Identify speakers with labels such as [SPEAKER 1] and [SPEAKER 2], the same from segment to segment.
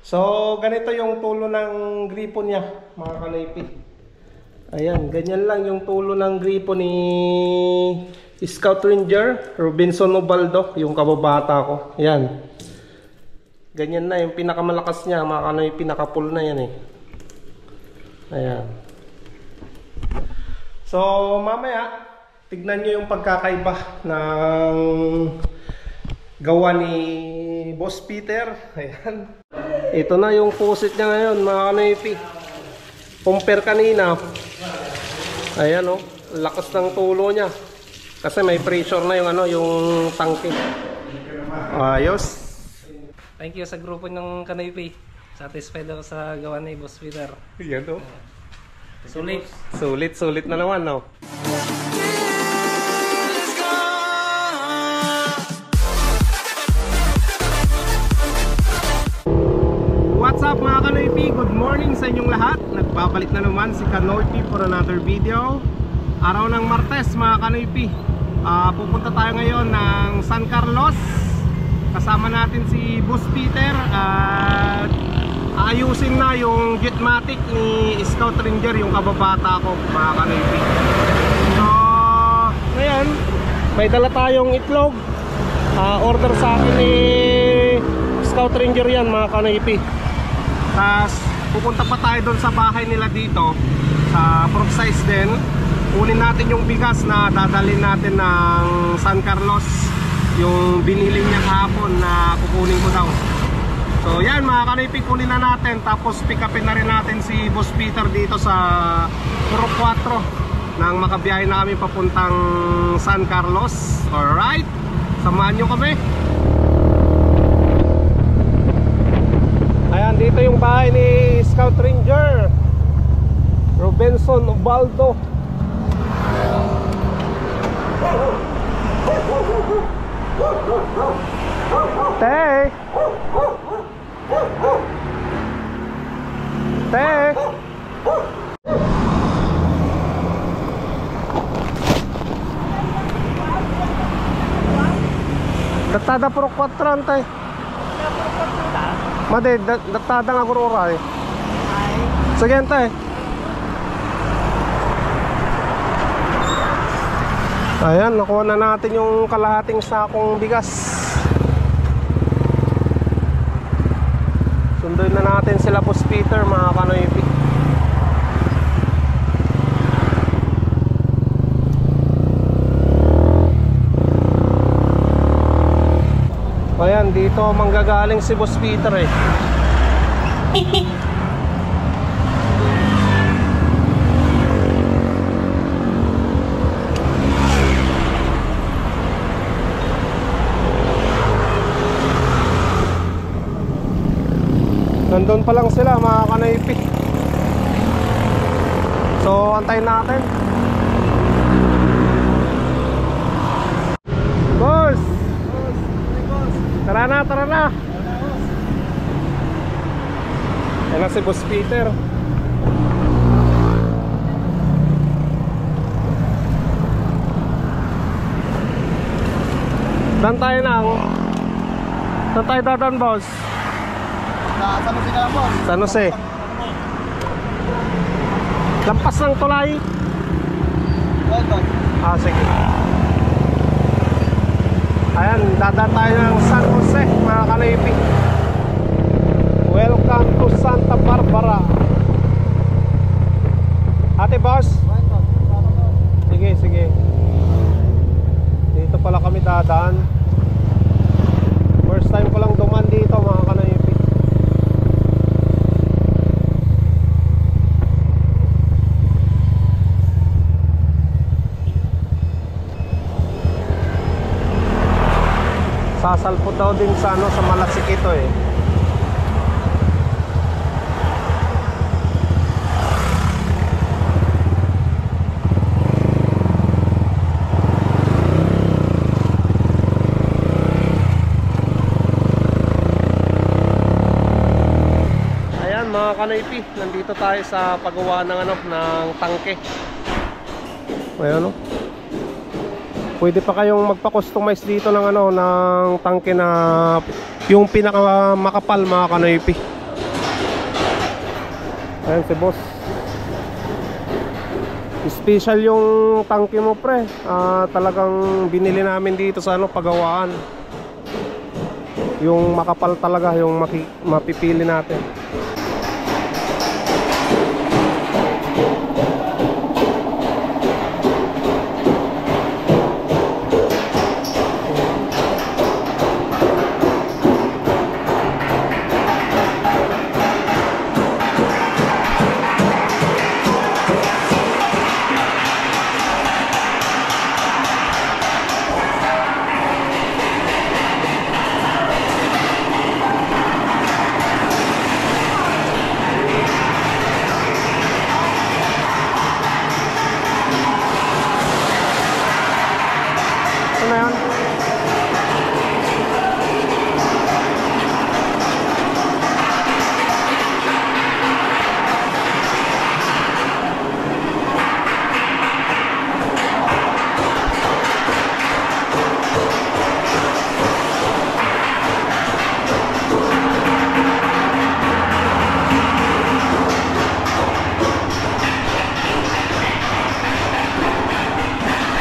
[SPEAKER 1] So, ganito yung tulo ng gripo niya, mga kanoypi. Ayan, ganyan lang yung tulo ng gripo ni Scout Ranger Robinson Ubaldo, yung kababata ko. Ayan. Ganyan na yung pinakamalakas niya, mga kanoypi, pinaka-pull na yan eh. Ayan. So, mamaya, tignan nyo yung pagkakaiba ng gawa ni Boss Peter. Ayan. Ito na yung pusit niya ngayon, mga kanoypi. Compare kanina. Ayan o, lakas ng tulo niya. Kasi may pressure na yung yung tangke. Ayos.
[SPEAKER 2] Thank you sa grupo ng kanoypi. Satisfied ako sa gawa ni Boss Peter.
[SPEAKER 1] Yan o.
[SPEAKER 2] Sulit.
[SPEAKER 1] Sulit na naman, no? What's up mga kanoypi? Good morning sa inyong lahat. Nagbabalik na naman si Kanoypi for another video. Araw ng Martes mga kanoypi. Pupunta tayo ngayon ng San Carlos. Kasama natin si Boss Peter at aayusin na yung Jetmatic ni Scout Ranger, yung kababata ko mga kanoypi. So ngayon may dala tayong itlog. Order sa akin ni Scout Ranger yan mga kanoypi. Tapos pupunta pa tayo doon sa bahay nila dito sa Process din. Kunin natin yung bigas na dadalhin natin ng San Carlos, yung binili niya kahapon na kukunin ko daw. So yan mga kanoypi, kunin na natin. Tapos pick upin na rin natin si Boss Peter dito sa Puro 4 nang makabiyahe na kami papuntang San Carlos. Alright, samahan nyo kami. Ayan, dito yung bahay ni Scout Ranger Robinson Ubaldo. Te! Datada puro 4 antay. Made, datada nga gurura eh. Sige antay. Ayan, nakuha na natin yung kalahating sakong bigas. Sunduin na natin sila Boss Peter mga kanoypi. Ayan, dito manggagaling si Boss Peter eh. Nandun pa lang sila mga kanoypi. So antayin natin. Boss! Tara na. Yan na si Boss Peter. Dan tayo na. Dan tayo dadan, boss.
[SPEAKER 3] San Jose na lang, boss.
[SPEAKER 1] San Jose. Lampas ng tulay. Sige. Ayan, dadaan tayo ng San Jose mga kanoypi. Welcome to Santa Barbara. Ate boss? Sige. Dito pala kami dadaan. First time ko lang duman dito mga kanoypi. Sasalpot daw din sa sa Malasik ito eh. Ayan mga kanoypi, nandito tayo sa paggawa ng ng tangke. Ayan o. Pwede pa kayong magpa-customize dito ng ng tangke na yung pinaka makapal mga kanoypi. Ayan si boss. Special yung tangke mo pre. Talagang binili namin dito sa ano, pagawaan. Yung makapal talaga, yung mapipili natin.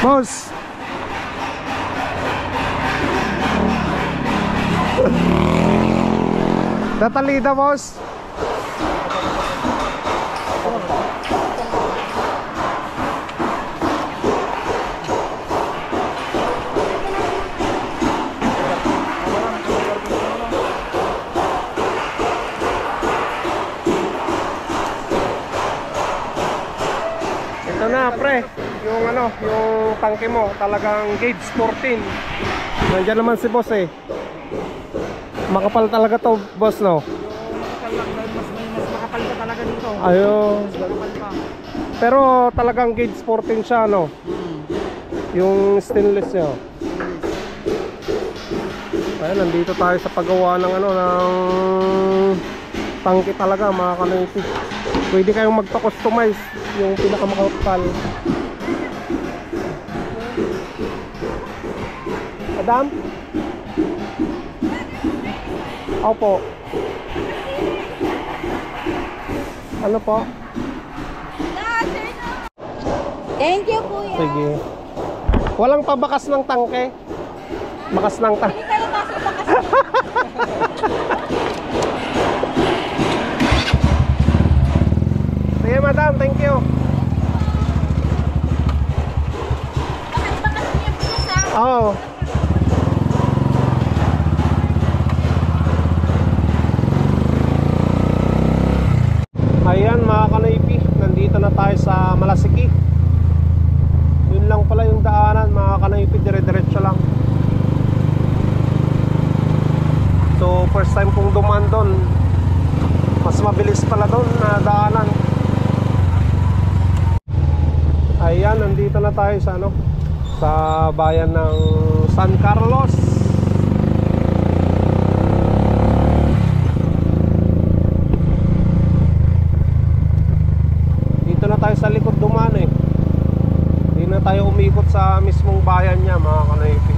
[SPEAKER 1] Boss. Tatalida, boss. Ito na, pre. Yung ano, yung tangke mo, talagang gauge 14. Nandiyan naman si boss eh. Makapal talaga to, boss, no?
[SPEAKER 3] Makapal lang, mas makapal ka talaga dito.
[SPEAKER 1] Ayun.
[SPEAKER 3] Makapal pa.
[SPEAKER 1] Pero talagang gauge 14 siya, no? Yung stainless niya. Ayun, nandito tayo sa paggawa ng ano, ng tangke talaga, mga kanoypi. Pwede kayong magpa-customize yung pinakamakapal. Madam? Opo. Ano po?
[SPEAKER 4] Thank you, kuya.
[SPEAKER 1] Sige. Walang pabakas ng tangke? Bakas ng tangke.
[SPEAKER 4] Hindi kayo pasok pa kasi.
[SPEAKER 1] Sige, madam. Thank you.
[SPEAKER 4] Bakas niya po sa...
[SPEAKER 1] Oo. Ayan mga kanoypi, nandito na tayo sa Malasiki. Yun lang pala yung daanan mga kanoypi, dire-diretso lang. So first time kong dumaan doon. Mas mabilis pala doon na daanan. Ayan, nandito na tayo sa ano, sa bayan ng San Carlos. Tayo sa likod dumaan eh. Hindi na tayo umikot sa mismong bayan niya mga kanoypi.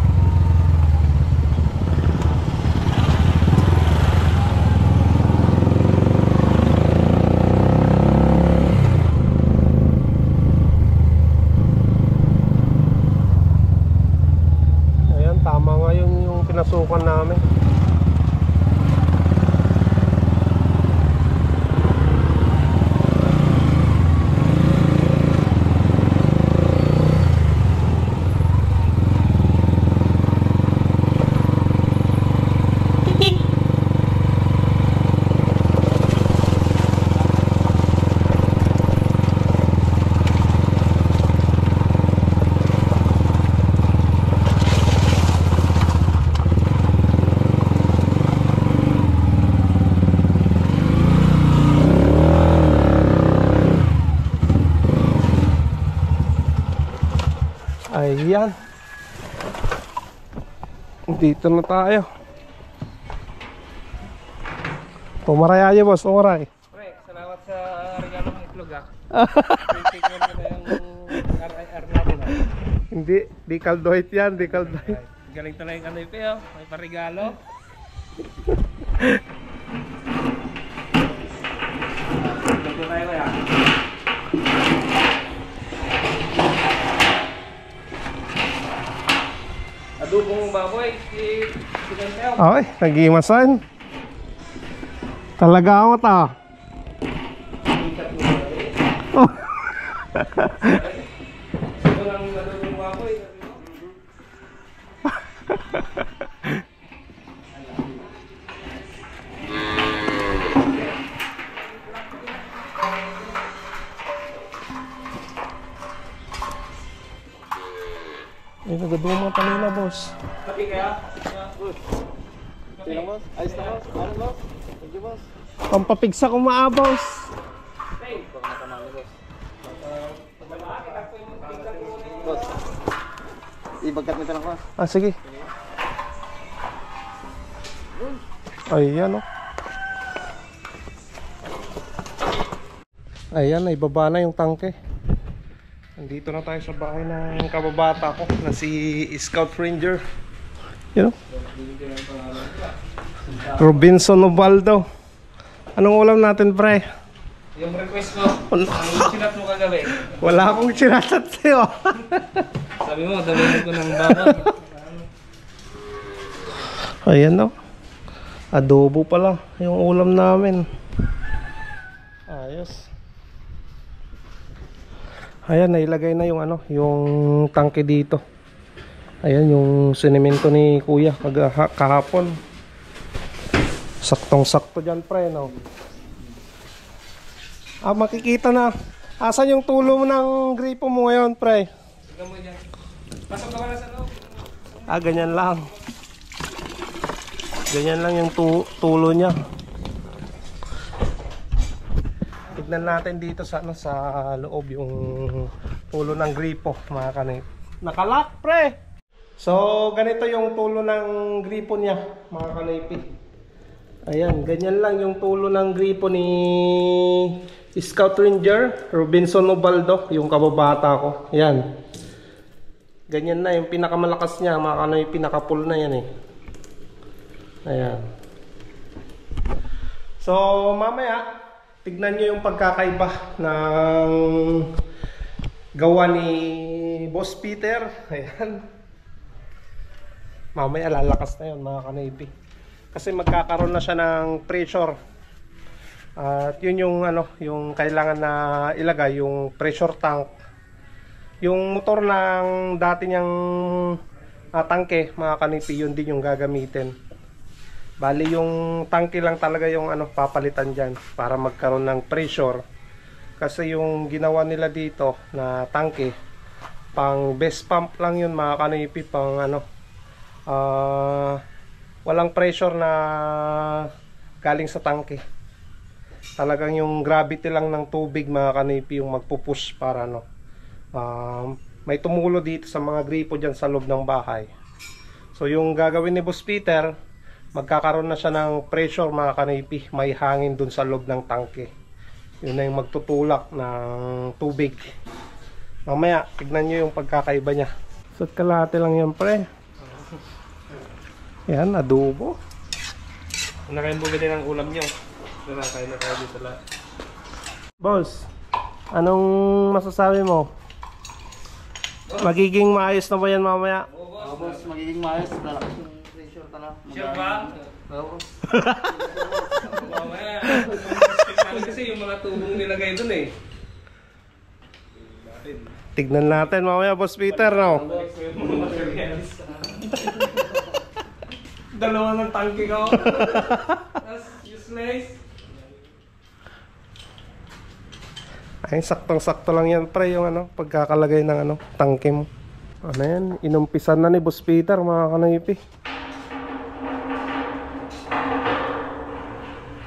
[SPEAKER 1] Ayan, tama nga yung pinasukan namin. Ayan. Dito na tayo. Umaray ayo boss, umaray.
[SPEAKER 2] Pre, salamat sa regalong itlog ah. Take mo na yung RIR natin ah.
[SPEAKER 1] Hindi, di kaldoit yan, di kaldoit.
[SPEAKER 2] Galing talaga yung kanoypi oh. May parigalo. Ito na baboy. Si Kanteo.
[SPEAKER 1] Ay, nag-imasan. Talaga ako ta. Oh.
[SPEAKER 2] Ito lang yung baboy.
[SPEAKER 1] Ay, nagaduma kanina, boss.
[SPEAKER 2] Tapi kaya?
[SPEAKER 3] Tingnan boss. Ayos na boss. Ano boss? Thank you boss.
[SPEAKER 1] Pampapigsa ko maabos.
[SPEAKER 3] Baka matamali boss. Boss. Ibagkat mo ito lang boss.
[SPEAKER 1] Ah, sige. Ayan, oh. Ayan, ibaba na yung tangke. Nandito na tayo sa bahay ng kababata ko na si Scout Ranger. You know? Robinson Ubaldo. Anong ulam natin, pre?
[SPEAKER 2] Yung request mo, ang sinat mo kagabi.
[SPEAKER 1] Wala akong sinasat sa'yo.
[SPEAKER 2] Sabi mo, damihan ko ng bawang.
[SPEAKER 1] Ayan, no? Adobo pala yung ulam namin. Ayos. Ayan, nailagay na yung ano, yung tangke dito. Ayan, yung sinemento ni Kuya kahapon. Saktong-sakto dyan, pre, no? Ah, makikita na. Asan yung tulo ng gripo mo ngayon, pre?
[SPEAKER 2] Tignan mo dyan. Pasok ka na sa loob.
[SPEAKER 1] Ah, ganyan lang. Ganyan lang yung tulo niya. Tignan natin dito sa ano, sa loob yung tulo ng gripo, mga kanip. Nakalak, pre. So, ganito yung tulo ng gripo niya, mga kanipi. Ayan, ganyan lang yung tulo ng gripo ni Scout Ranger Robinson Ubaldo, yung kababata ko. Ayan. Ganyan na yung pinakamalakas niya, mga kanipi, pinaka-pull na yan eh. Ayan. So, mamaya tignan nyo yung pagkakaiba ng gawa ni Boss Peter. Ayan. Mamaya lalakas na yun, mga kanipi. Kasi magkakaroon na siya ng pressure. At yun yung ano, yung kailangan na ilagay, yung pressure tank. Yung motor ng dati niyang tangke, mga kanipi, yun din yung gagamitin. Bali yung tangke lang talaga yung ano, papalitan dyan para magkaroon ng pressure. Kasi yung ginawa nila dito na tangke, pang best pump lang yun, mga kanipi, pang ano, walang pressure na galing sa tangke. Talagang yung gravity lang ng tubig, mga kanipi, yung magpupush para ano, may tumulo dito sa mga gripo dyan sa loob ng bahay. So yung gagawin ni Boss Peter, magkakaroon na siya ng pressure, mga kanipi, may hangin dun sa loob ng tangke. Yun na yung magtutulak ng tubig. Mamaya tignan nyo yung pagkakaiba nya. So kalahati lang yan, pre. Yan, adobo.
[SPEAKER 2] Kung na kayong bumili ng ulam nyo, na kayo dito lahat.
[SPEAKER 1] Boss, anong masasabi mo? Magiging maayos na ba yan mamaya?
[SPEAKER 3] Oo boss, magiging maayos. Lalakas yung pressure talaga.
[SPEAKER 2] Sure ba?
[SPEAKER 3] Oo.
[SPEAKER 2] Mamaya. Kasi yung mga tubong nilagay dun eh.
[SPEAKER 1] Tignan natin mamaya, Boss Peter, no?
[SPEAKER 2] Dalawa ng tangke ko. That's useless.
[SPEAKER 1] Ay, saktong-sakto lang yan, pre, yung ano, pagkakalagay ng ano, tangke mo. Ano yan, inumpisan na ni Boss Peter, mga kanipi.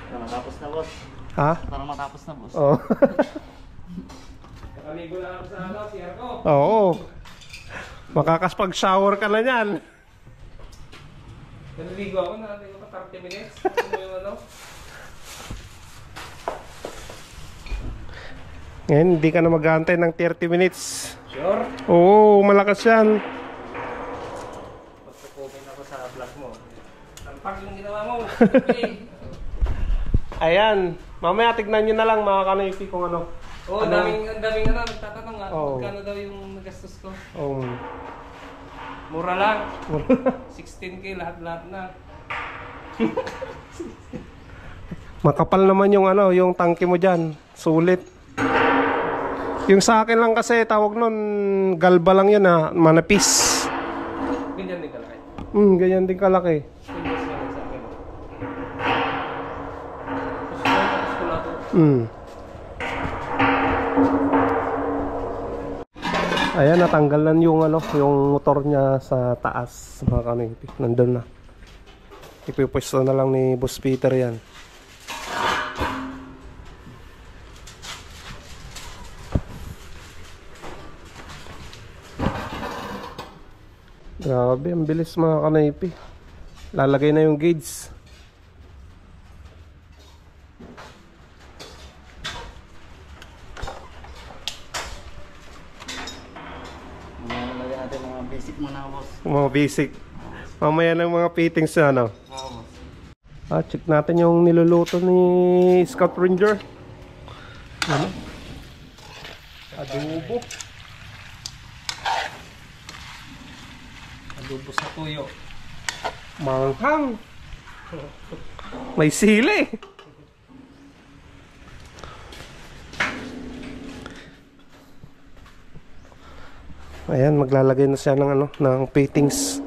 [SPEAKER 3] Parang matapos na boss.
[SPEAKER 1] Ha?
[SPEAKER 3] Parang matapos na boss.
[SPEAKER 1] Oo.
[SPEAKER 2] Nakaligo na ako sa ano, CR ko.
[SPEAKER 1] Oo. Makakaspag-shower ka na yan.
[SPEAKER 2] Naliligo ako, naliligo ka 30 minutes. Ano yung ano?
[SPEAKER 1] Ngayon, hindi ka na mag-aantay ng 30 minutes.
[SPEAKER 2] Sure?
[SPEAKER 1] Oo, malakas yan.
[SPEAKER 2] Pagsakumin ako sa vlog mo. Tampak yung ginawa mo. Okay.
[SPEAKER 1] Ayan, mamaya tignan nyo na lang, mga kanipi, kung ano.
[SPEAKER 2] Oo, ang daming ano, nagtatanong nga.
[SPEAKER 1] Oo.
[SPEAKER 2] Magkano daw yung nagastos ko.
[SPEAKER 1] Oh.
[SPEAKER 2] Mura lang. 16K lahat-lahat na.
[SPEAKER 1] Makapal naman yung ano, yung tangke mo dyan. Sulit. Yung sa akin lang kasi, tawag nun, galba lang yun ha, manapis.
[SPEAKER 2] Ganyan din kalaki.
[SPEAKER 1] Ganyan din kalaki.
[SPEAKER 2] Stainless nga lang sa akin. Tapos ko na to.
[SPEAKER 1] Ayan, natanggal na yung ano, yung motor niya sa taas, mga kanoypi. Nandun na. Ipipwesto na lang ni Boss Peter yan. Grabe, ang bilis mga kanoypi. Lalagay na yung gauge.
[SPEAKER 3] Lagyan natin mga basic muna, boss.
[SPEAKER 1] Mga basic. Mamaya ng mga fittings na ano.
[SPEAKER 3] Oo, boss.
[SPEAKER 1] Check natin yung niluluto ni Scout Ranger. Ano? Adobo.
[SPEAKER 2] Adobo sa tuyo.
[SPEAKER 1] Manghang. May sili. Ayan, maglalagay na siya ng ano, ng fittings.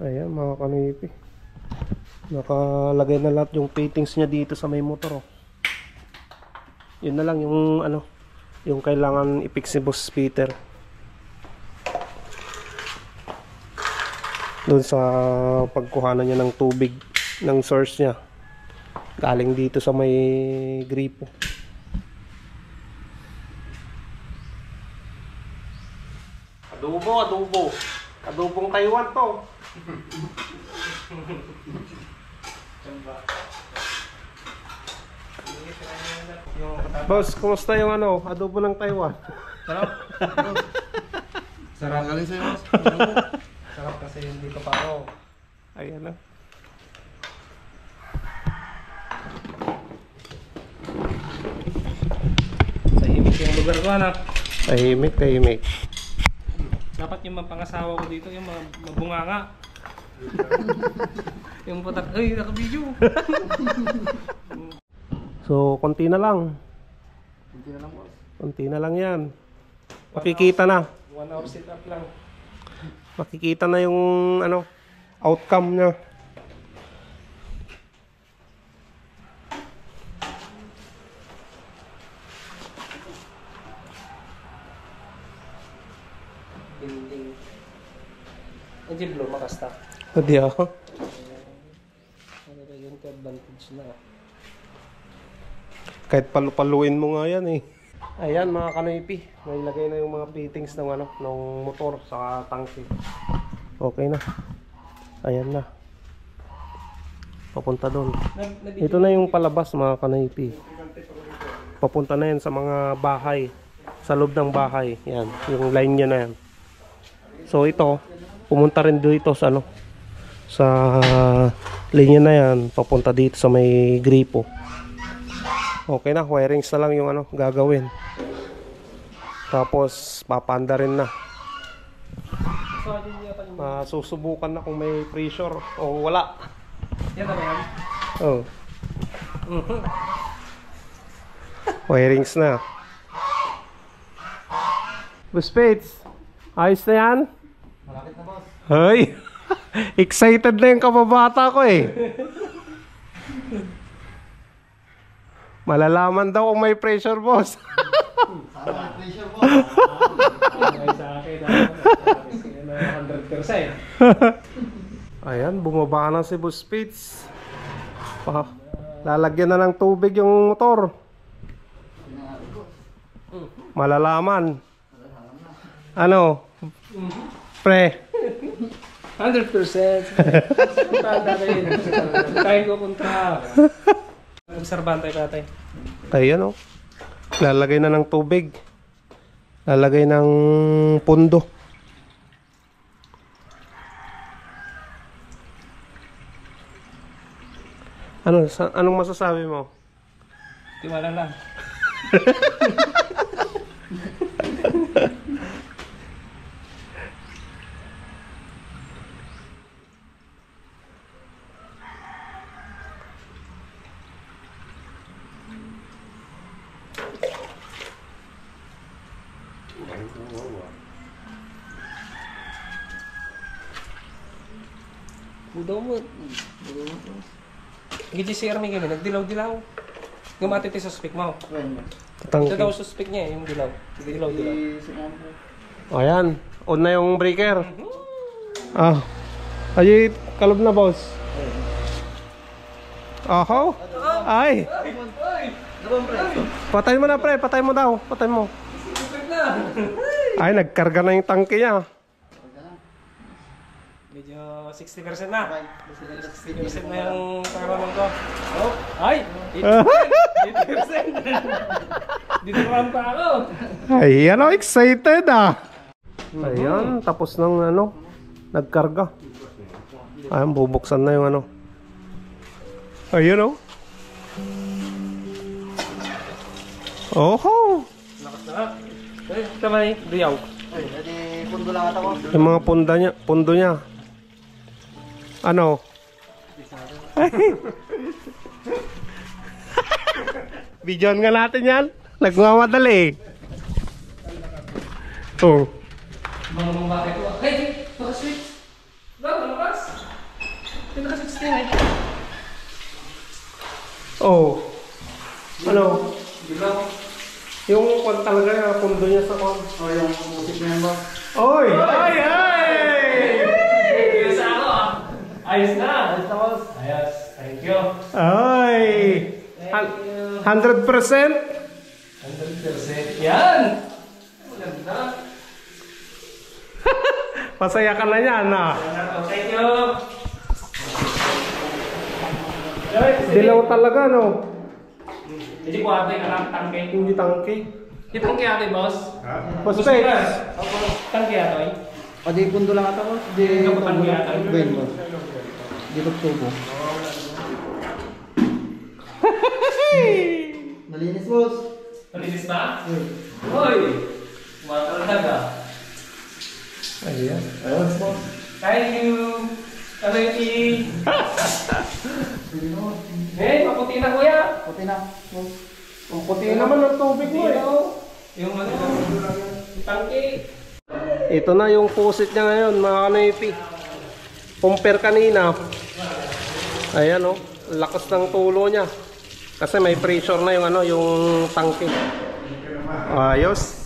[SPEAKER 1] Ayan mga kanipi, nakalagay na lahat yung fittings niya dito sa may motor. Yun na lang yung ano, yung kailangan i-fix si Boss Peter doon sa pagkuhanan niya ng tubig ng source niya galing dito sa may gripo. Adobo, adobong Taiwan to. Boss, kumusta yung ano, adobo ng Taiwan?
[SPEAKER 2] Sarap.
[SPEAKER 3] Sarap galing sa'yo, boss.
[SPEAKER 2] Sarap kasi hindi pa pa ako.
[SPEAKER 1] Ayan na.
[SPEAKER 2] Tahimik yung lugar ko na.
[SPEAKER 1] Tahimik, tahimik.
[SPEAKER 2] Dapat yung mapangasawa ko dito, yung mga mabunganga. Yung patak, ay naka-video.
[SPEAKER 1] So, konti na lang.
[SPEAKER 3] Kunti na lang, boss.
[SPEAKER 1] Konti na lang yan. Makikita na.
[SPEAKER 2] 1 hour sit up lang.
[SPEAKER 1] Makikita na yung ano, outcome niya.
[SPEAKER 2] Building. Hindi blow, makasta.
[SPEAKER 1] Hindi ako.
[SPEAKER 2] Ano ba yun? Advantage na.
[SPEAKER 1] Kahit palupaluin mo nga yan eh. Ayan mga kanoypi, may lagay na yung mga fittings ng ano, ng motor sa tangke. Okay na. Ayan na. Papunta doon. Ito na yung palabas mga kanoypi. Papunta na yan sa mga bahay. Sa loob ng bahay. Yan, yung line niya na yan. So ito, pumunta rin dito sa ano, sa linya na yan, papunta dito sa may gripo. Okay na, wirings na lang yung ano gagawin. Tapos papanda rin na. Susubukan na kung may pressure o wala.
[SPEAKER 2] Yan na ba yan?
[SPEAKER 1] Oh. Wirings na. Boss Pates, ayos na yan?
[SPEAKER 3] Malapit na, boss.
[SPEAKER 1] Hoy! Excited na yung kababata ko eh. Malalaman daw kung may pressure, boss.
[SPEAKER 3] Sana may pressure, boss.
[SPEAKER 2] Ay sa akin, 100%.
[SPEAKER 1] Ayan, bumaba na si Boss Pates. Lalagyan na ng tubig yung motor. Malalaman. Ano? Pre.
[SPEAKER 2] 100%. Tanda na yun. Tayo ko kontra. Observante ka tayo.
[SPEAKER 1] Ayan o. Lalagay na ng tubig. Lalagay ng pundo. Anong masasabi mo?
[SPEAKER 2] Tiwala lang. Budaw mo. Gigi si Ermi kami, nagdilaw-dilaw. Gumatiti sa suspek mo. Ito daw suspek niya, yung dilaw. Dilaw-dilaw.
[SPEAKER 1] Ayan, on na yung breaker. Ah, ay, kalob na boss. Aho? Ay. Patay mo na pre, patay mo daw. Patay mo. Ay, nagkarga na yung tangke niya.
[SPEAKER 2] Medyo 60% na. 60% na yung pangaraman ko. Oh, ay! 80%! Dito naman pa ako.
[SPEAKER 1] Ay, ano, excited ah. Ayan, tapos ng ano, nagkarga. Ayan, bubuksan na yung ano. Ayun oh. Oho!
[SPEAKER 2] Lakas na. Eh, kamay, diyaw.
[SPEAKER 3] Ay, edi pundo lang ata ko.
[SPEAKER 1] Yung mga pundo niya. Ano? Videoan nga natin yan. Nagmamadali. Oh.
[SPEAKER 2] Mga bakit ko. Hey! Naka-switch! Naka-switch! Naka-switch din eh.
[SPEAKER 1] Oh. Ano?
[SPEAKER 2] Dilaw.
[SPEAKER 1] Yung kung talaga yung pundo niya sa kwan.
[SPEAKER 3] O yung music member.
[SPEAKER 1] Oy! Ay! Ay!
[SPEAKER 2] Ayos na ako ah. Ayos na. Ayos na boss. Ayos. Thank you.
[SPEAKER 1] Ay! 100%?
[SPEAKER 2] 100%. Yan! Maganda.
[SPEAKER 1] Masaya ka na yan ah.
[SPEAKER 2] Thank you.
[SPEAKER 1] Dilaw talaga no?
[SPEAKER 2] Hindi ko ate ka lang tangke.
[SPEAKER 1] Hindi tangke.
[SPEAKER 2] Hindi tangke ate boss.
[SPEAKER 1] Prospect.
[SPEAKER 2] Tangke ate.
[SPEAKER 3] Edi pundo lang ata ko. Di
[SPEAKER 2] Ikaw pa tangke ate.
[SPEAKER 3] Ben boss. Di ko tubo. Malinis boss.
[SPEAKER 2] Malinis ba? Hoy! Matalaga ka.
[SPEAKER 1] Ayan. Ayos po.
[SPEAKER 2] Thank you. Eh, maputi na kuya.
[SPEAKER 3] Puti na.
[SPEAKER 1] Ang puti naman ng tubig mo eh.
[SPEAKER 2] Yung ano, yung tangke.
[SPEAKER 1] Ito na yung faucet niya ngayon mga kanipi. Compare kanina. Ayan o. Lakas ng tulo niya. Kasi may pressure na yung ano, yung tangke. Ayos.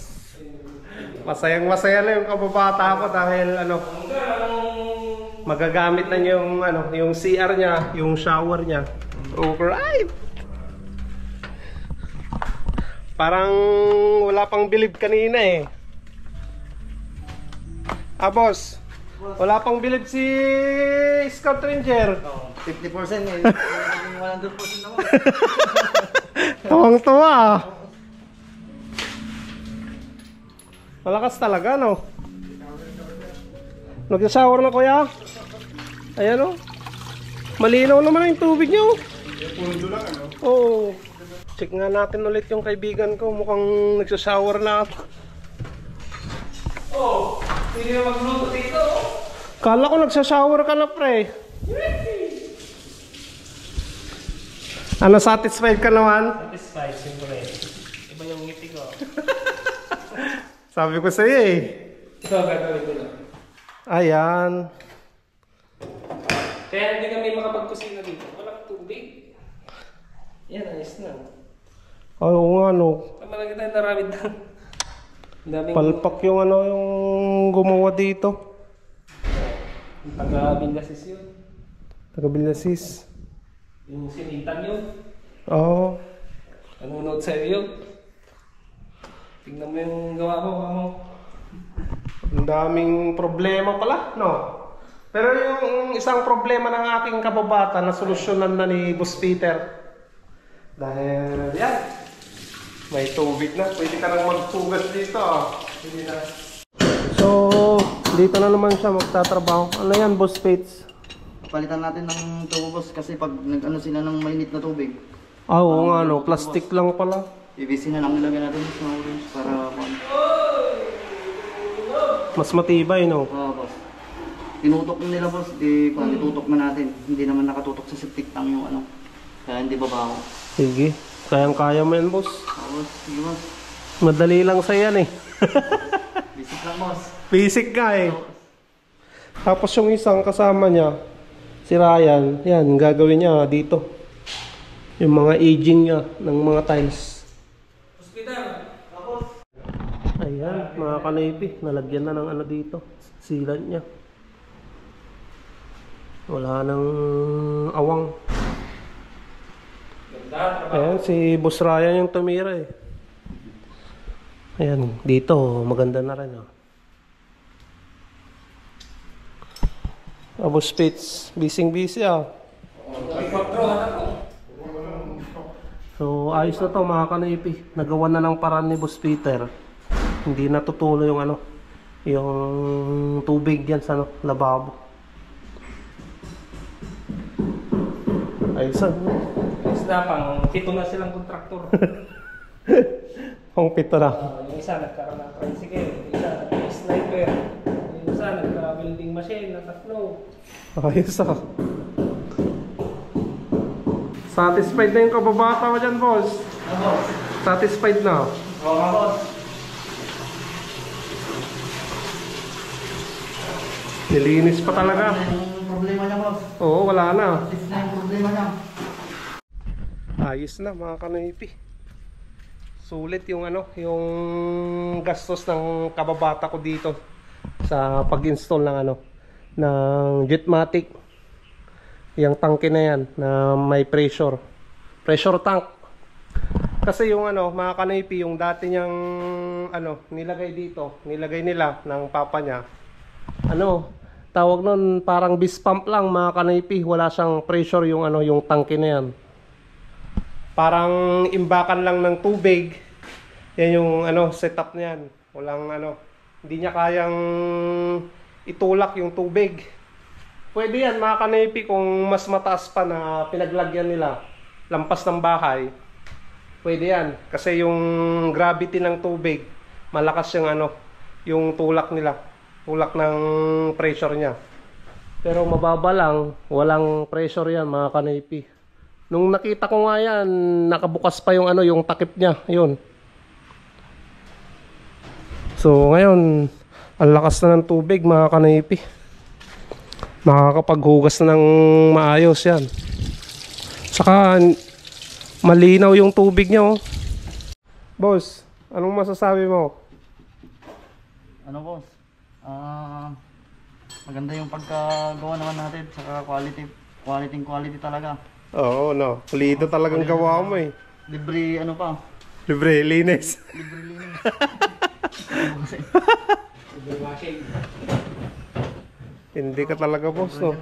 [SPEAKER 1] Masayang masaya na yung kababata ko dahil ano, magagamit na yung ano, yung CR niya, yung shower niya. Alright. Parang wala pang bilib kanina eh. Ah boss, wala pang bilib si Scout Ranger.
[SPEAKER 3] 50% eh. 100% naman.
[SPEAKER 1] Tawang-tawa. Malakas talaga no. Nag-shower na kuya. Ayan o. Malinaw naman yung tubig niyo. Pundo lang ano? Oo. Check nga natin ulit yung kaibigan ko. Mukhang nag-shower na.
[SPEAKER 2] Oh, hindi na magluto dito.
[SPEAKER 1] Kala ko nag-shower ka na pre. Ano, satisfied ka naman?
[SPEAKER 2] Satisfied, siyempre. Iba yung ngiti ko.
[SPEAKER 1] Sabi ko sa'yo eh.
[SPEAKER 2] Ito, gagawin ko lang.
[SPEAKER 1] Ayan.
[SPEAKER 2] Kaya hindi kami makapagkusina dito. Walang tubig. Yan, ayos na.
[SPEAKER 1] Oo nga no.
[SPEAKER 2] Tama lang kita, naramid na. Daming
[SPEAKER 1] Palpak yung ano, yung gumawa dito.
[SPEAKER 2] taga-Bindasis yun.
[SPEAKER 1] Taga-Bilasis.
[SPEAKER 2] Yung sinitan yun.
[SPEAKER 1] Oo.
[SPEAKER 2] Nanonood sa'yo yun. Tingnan mo yung gawa mo, mo.
[SPEAKER 1] Ang daming problema pala, no? Pero yung isang problema ng aking kababata na solusyonan na ni Boss Peter. Dahil yan, may tubig na. Pwede ka nang magpugas dito. So, dito na naman siya magtatrabaho. Ano yan, boss Fates?
[SPEAKER 3] Palitan natin ng tubo boss kasi pag nag-ano sila ng mainit na tubig,
[SPEAKER 1] Ah, oo nga, no. Plastic lang pala.
[SPEAKER 3] PVC na lang nilagyan natin sa orange para
[SPEAKER 1] Mas matibay, no?
[SPEAKER 3] boss. Tinutok nila boss, tutok na natin. Hindi naman nakatutok sa septic tank yung ano. Kaya hindi babaho.
[SPEAKER 1] Sige. Kayang-kaya mo yan, boss.
[SPEAKER 3] Boss, sige boss.
[SPEAKER 1] Madali lang sa yan, eh.
[SPEAKER 3] Basic lang boss.
[SPEAKER 1] Basic ka, eh. Tapos yung isang kasama niya, si Ryan, yan, gagawin niya dito. Yung mga aging niya ng mga tiles. Ayan, mga kanaypi, nalagyan na ng ano dito, sealant niya. Wala nang awang. Ayan, si Boss Ryan yung tumira eh. Ayan, dito, maganda na rin oh. Boss Fitz, busy ah. So, ayos na to mga kanaypi. Nagawa na ng paraan ni Boss Peter. Hindi natutulo yung ano, yung tubig yan sa ano, lababo. Ayos na.
[SPEAKER 2] Ayos na, pang 7 na silang kontraktor.
[SPEAKER 1] Pang 7 na.
[SPEAKER 2] Yung isa nagkaroon ng tricycle, yung isa nagka-sniper, yung isa nagka-building machine na 3.
[SPEAKER 1] Ayos ah. Satisfied na yung kababata mo dyan, boss?
[SPEAKER 3] Boss.
[SPEAKER 1] Satisfied na?
[SPEAKER 3] Oo nga boss.
[SPEAKER 1] Nilinis pa talaga.
[SPEAKER 3] Yung problema niya boss.
[SPEAKER 1] Oo, wala na.
[SPEAKER 3] Fix na yung problema niya.
[SPEAKER 1] Ayos na mga kanaypi. Sulit yung ano, yung gastos ng kababata ko dito sa pag-install ng ano, ng Jetmatic. Yung tangke na yan na may pressure tank. Kasi yung ano, mga kanaypi, yung dati niyang ano, nilagay dito, nilagay nila ng papa niya. Ano, tawag nun parang bis pump lang mga kanaypi, wala siyang pressure yung ano, yung tangke na yan. Parang imbakan lang ng tubig. Yan yung ano, setup niyan. Walang ano, hindi niya kayang itulak yung tubig. Pwede yan mga kanaypi kung mas mataas pa na pinaglagyan nila lampas ng bahay. Pwede yan kasi yung gravity ng tubig malakas yung ano, yung tulak nila, tulak ng pressure niya. Pero mababa lang, walang pressure yan mga kanaypi. Nung nakita ko nga yan, nakabukas pa yung ano, yung takip niya, yun. So ngayon, ang lakas na ng tubig mga kanaypi. Makakapaghugas na ng maayos yan. Saka malinaw yung tubig niya oh. Boss, anong masasabi mo?
[SPEAKER 3] Ano boss? Maganda yung pagkagawa naman natin. Saka quality talaga.
[SPEAKER 1] Oo, no. Pulido talagang gawa mo eh.
[SPEAKER 3] Libre ano pa?
[SPEAKER 1] Libre linis.
[SPEAKER 3] Libre linis.
[SPEAKER 1] Hindi ka talaga boss no.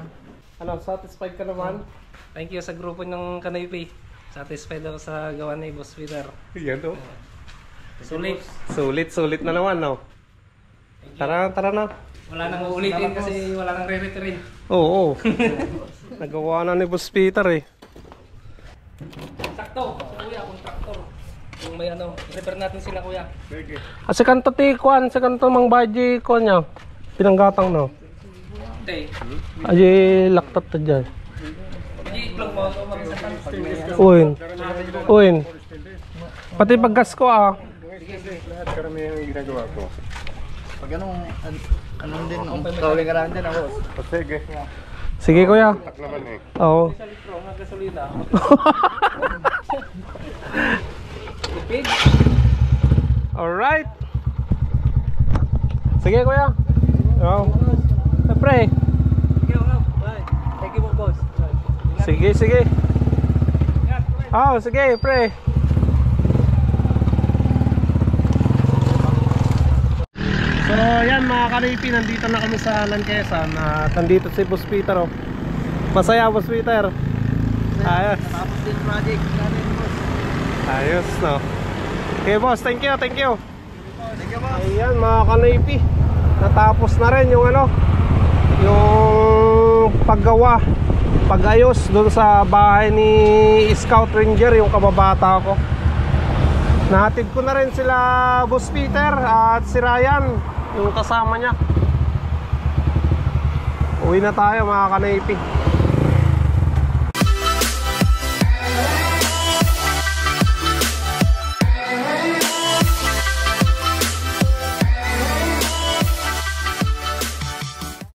[SPEAKER 1] Ano, satisfied ka naman?
[SPEAKER 2] Thank you sa grupo ng Kanaypi. Satisfied ako sa gawa ni Boss Peter.
[SPEAKER 1] Yan oh.
[SPEAKER 2] Sulit.
[SPEAKER 1] Sulit na naman no. Tara na.
[SPEAKER 2] Wala nang uulitin kasi wala nang re-return.
[SPEAKER 1] Oo. Nagawa na ni Boss Peter eh.
[SPEAKER 2] Sakto, si kuya, kontraktor. Kung may ano, repair natin sila kuya.
[SPEAKER 1] Kasi kanto ti kuan, sa kanto mang baji ko niya. Pinanggatang no.
[SPEAKER 2] Okay.
[SPEAKER 1] Aji laktat ta dyan.
[SPEAKER 2] I-plug mo ito mag-isang
[SPEAKER 1] Uwin. Pati paggas ko ah.
[SPEAKER 5] Lahat karamihan ang ginagawa ko.
[SPEAKER 3] Pag anong din, tawagin ka lang din ako.
[SPEAKER 5] Sige.
[SPEAKER 1] Sige kuya.
[SPEAKER 5] Tak naman eh.
[SPEAKER 1] Oo.
[SPEAKER 2] Sa litro ng gasolina. Tipid.
[SPEAKER 1] Alright. Sige kuya. Oo. Pre.
[SPEAKER 2] Thank you boss.
[SPEAKER 1] Sige. Oh, sige, pre. So, yan mga kanaypi, nandito na kami sa Lanquesan. Nandito si Boss Peter oh. Masaya Boss Peter. Ayos.
[SPEAKER 3] Tapos din project natin boss.
[SPEAKER 1] Ayos no. Okay boss, thank you. Ayan mga kanoypi, natapos na rin yung ano, yung paggawa, pag-ayos doon sa bahay ni Scout Ranger, yung kababata ko. Nahatid ko na rin sila Boss Peter at si Ryan, yung kasama niya. Uwi na tayo mga kanoypi.